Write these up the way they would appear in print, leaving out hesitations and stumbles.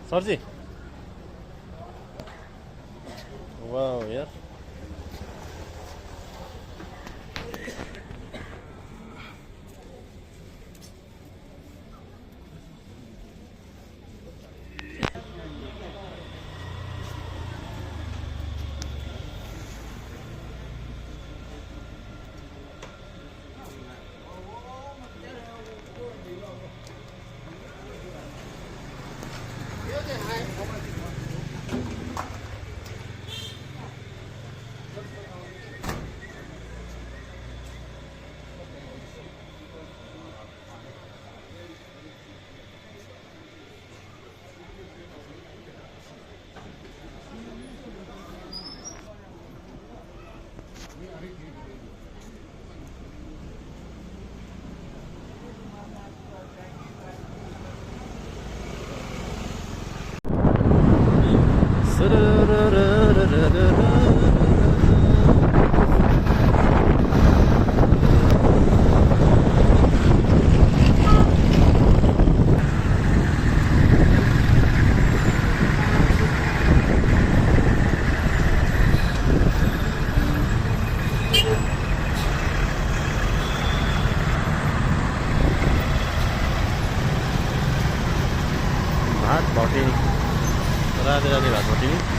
सरजी वाह यार भात भटी राधे राधे भात भटी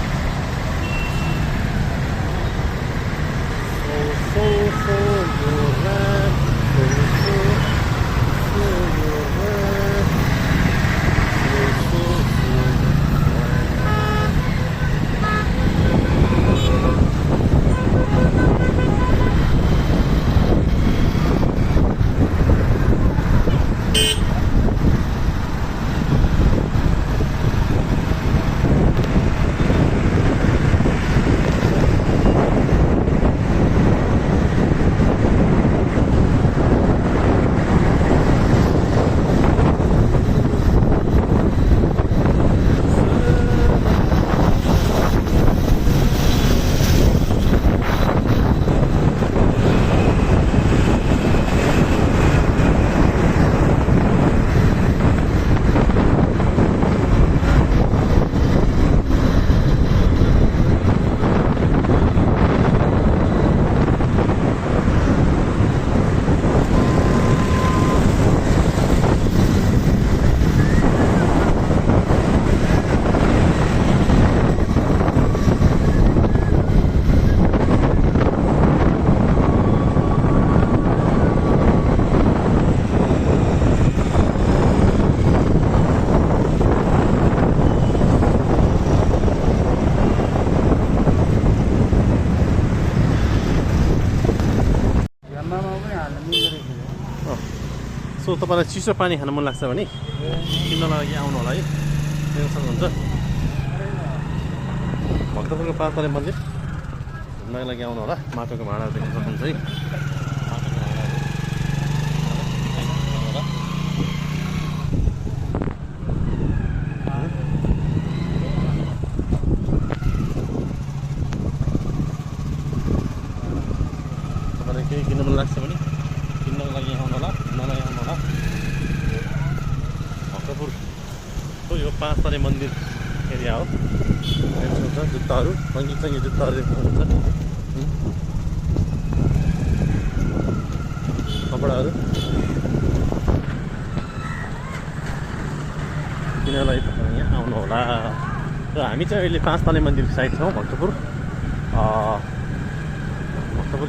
सो तपाईँलाई चिसो पानी खान मन लाग्छ भने किन्नको लागि आउनु होला है हेर्न सक्नुहुन्छ भक्तपुरको पाँचतले मन्दिर घुम्नको लागि आउनु होला माटोको भाँडाहरू देख्न सक्नुहुन्छ है तपाईँलाई केही किन्न मन लाग्छ भने किन्नको लागि आउनु होला मलाई आउनु होला भक्तपुरको यो पाँचतले मन्दिर एरिया हो हेर्नुहुन्छ जुत्ताहरू सङ्गीत जुत्ताहरू देख्नुहुन्छ कपडाहरू किन्नलाई तपाईँ यहाँ आउनु होला र हामी चाहिँ अहिले पाँचतले मन्दिर साइड छौँ भक्तपुर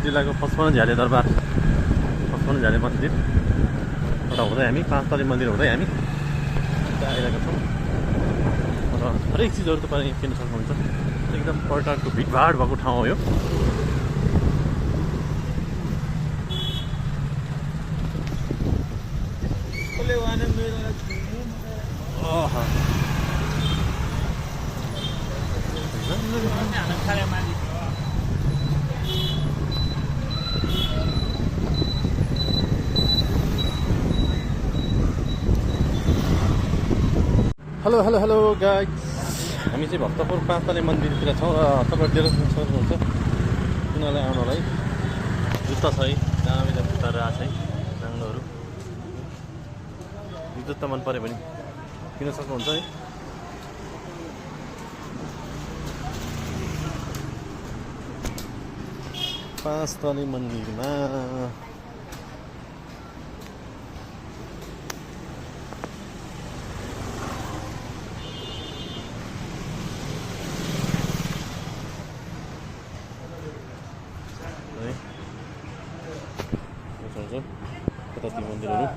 जिल्लाको 55 झ्याले दरबार 55 झ्याले मन्दिरबाट हुँदै हामी पाँचतले मन्दिर हुँदै हामी आइरहेका छौँ र हरेक चिजहरू तपाईँ किन्न सक्नुहुन्छ एकदम पर्यटकको भिडभाड भएको ठाउँ हो यो हेलो हेलो हेलो गाइज हामी चाहिँ भक्तपुर पाँचतले मन्दिरतिर छौँ र तपाईँहरू देख्न सक्नुहुन्छ उनीहरूलाई आउनलाई जुत्ता छ है दामी दामी जुत्ताहरू आएको छ है नाङ्लोहरू जुत्ता मन पऱ्यो भने किन्न सक्नुहुन्छ है पाँच तले मन्दिरमा कता ती मन्दिरहरू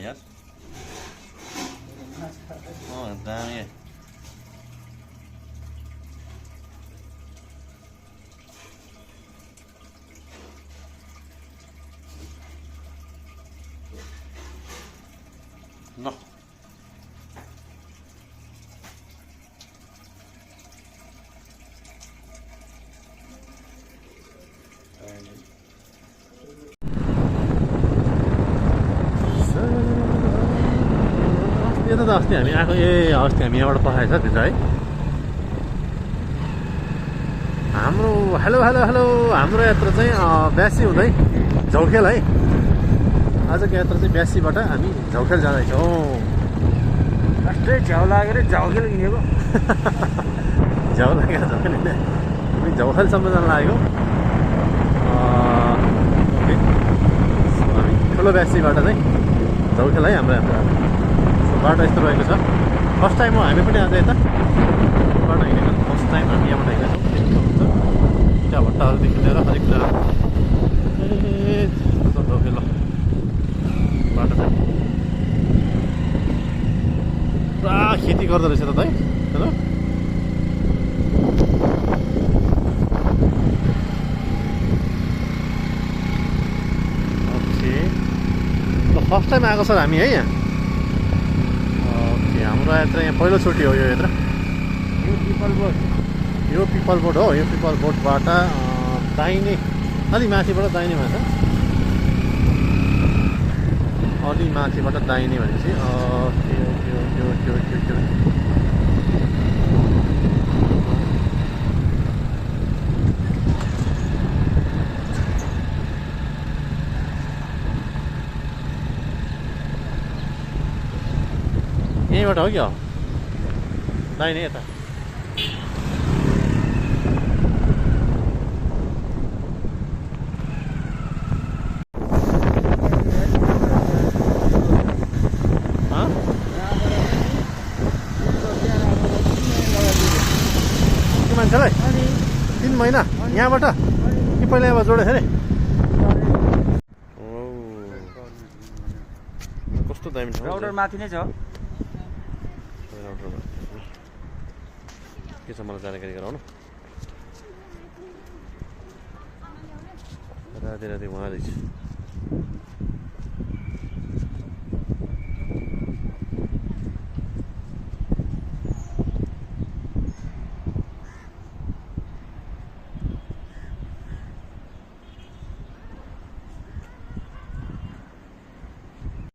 यार दामी No. यता त अस्ति हामी आएको अस्ति हामी यहाँबाट पठाएछ भित्र है हाम्रो हेलो हेलो हेलो हाम्रो यात्रा चाहिँ ब्यासी हुँदै झौखेल है आजको यात्रा चाहिँ ब्यासीबाट हामी झौखेल जाँदैछौँ अस्ति झ्याउ लागेर झौखेल हिँडेको झ्याउ लागेर झौखेल हिँड्ने हामी झौखेलसम्म जान लागेको ओके हामी ठुलो ब्यासीबाट चाहिँ झौखेल है हाम्रो यात्रा बाटो यस्तो रहेको छ फर्स्ट टाइम हो हामी पनि आज यता बाटो हिँडेको फर्स्ट टाइम हामी यहाँबाट हिँडेको इँटा भट्टाहरूदेखि लिएर हरेक कुरा झौखेल बाटो चाहिँ पुरा खेती गर्दो रहेछ त है हेलो ओके फर्स्ट टाइम आएको छ हामी है यहाँ हाम्रो यात्रा यहाँ पहिलोचोटि हो यो यात्रा यो पिपल बोट हो यो पिपल बोटबाट दाहिने अलि माथिबाट दाहिनेमा छ अलि माथिबाट दाहिने भनेपछि okay okay okay okay okay okay यहीँबाट हो क्या दाहिने यता के मान्छेलाई 3 महिना यहाँबाट कि पहिला अब जोडेछ अरे कस्तो दामी ठाउँ राउटर माथि नै छ के छ मलाई जानकारी गराउनु राति राति उहाँ रहेछ